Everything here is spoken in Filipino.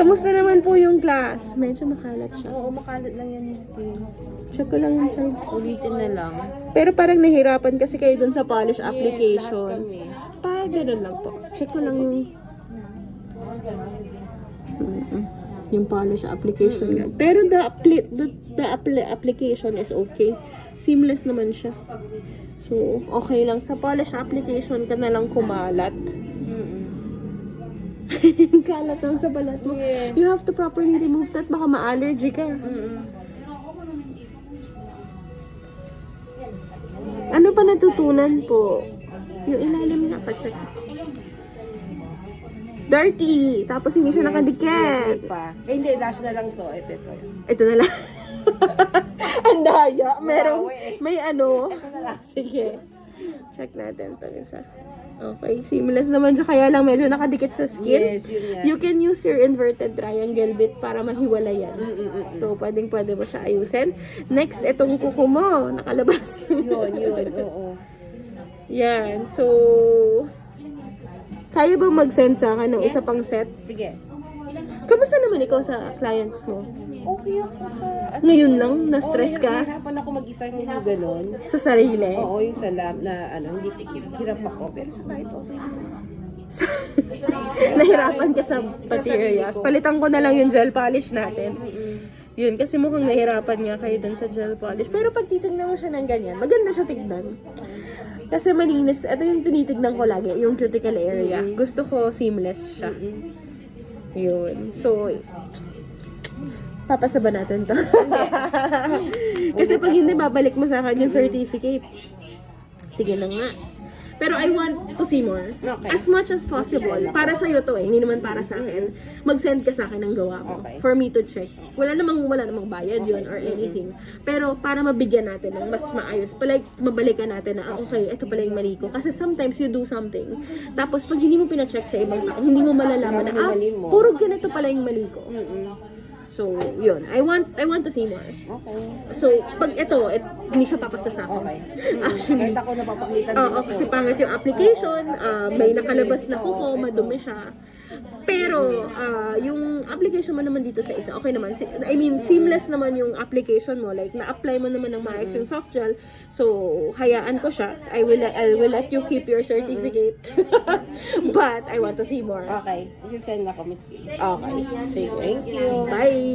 Kamusta naman po yung class? Medyo makalat siya. Oo, makalat lang yan yung skin. Check ko lang yung sides. Ulitin na lang. Pero parang nahirapan kasi kayo dun sa polish Yes, lahat application. kami. Ganun lang po. Check ko lang yung yung polish application. Pero the application is okay. Seamless naman siya. So, okay lang. Sa polish application ka na lang kumalat. Kalat naman sa balat mo. Yes. You have to properly remove that. Baka ma-allergy ka. Ano pa natutunan po? Yung ilalim nga pa check. Dirty! Tapos hindi siya nakadikit. Pa. Eh, hindi, last na lang to. Ito. Ito na lang. Ang daya. Merong, Bawi eh. may ano. Ito na lang. Sige. Check natin ito isa. Okay, seamless naman siya. Kaya lang medyo nakadikit sa skin. Yes, yun nga. You can use your inverted triangle bit para mahiwalay yan. So, pwede mo siya ayusin. Next, itong kuko mo. Nakalabas. Yun, oo. Yan. So, kaya ba mag-send sa akin ng isa pang set? Sige. Kamusta naman ikaw sa clients mo? Okay ako sa... Ngayon lang? Na-stress ka? Nahirapan ako mag-isa yung gano'n. Sa sarili? Oo, yung sa lab na hindi hirap ako. Pero sa kahit okay. Nahirapan ka sa materials. Palitan ko na lang yung gel polish natin. Yun, kasi mukhang nahirapan nga kayo dun sa gel polish. Pero pag titignan mo siya ng ganyan, maganda siya tignan. Kasi malinis. Ito yung tinitignan ko lagi, yung cuticle area. Gusto ko seamless siya. Yun. So, papasaba natin to. Kasi pag hindi, babalik mo sa akin yung certificate. Sige na nga. Pero I want to see more. Okay. As much as possible. Para sa'yo to eh. Hindi naman para sa akin. Mag-send ka sa akin ng gawa mo. Okay. For me to check. Wala namang bayad yun or anything. Pero para mabigyan natin ng mas maayos. Like, mabalikan natin na, okay, ito pala yung mali ko. Kasi sometimes you do something. Tapos pag hindi mo pina-check sa ibang tao, hindi mo malalaman na, mali mo. puro ganito pala yung mali ko. So, yun. I want to see more. Okay. So, pag ito, hindi siya papasa sa akin. Okay. Actually, Kahit ako napapakita oo, kasi pangit yung application, may nakalabas na kuko, madumi siya. Pero, yung application mo naman dito sa isa, okay naman. I mean, seamless naman yung application mo. Like, na-apply mo naman ng maayos yung soft gel. So, hayaan ko siya. I will let you keep your certificate. But, I want to see more. Okay. You send ako, Miss Kay. Okay. Sige. Thank you. Bye!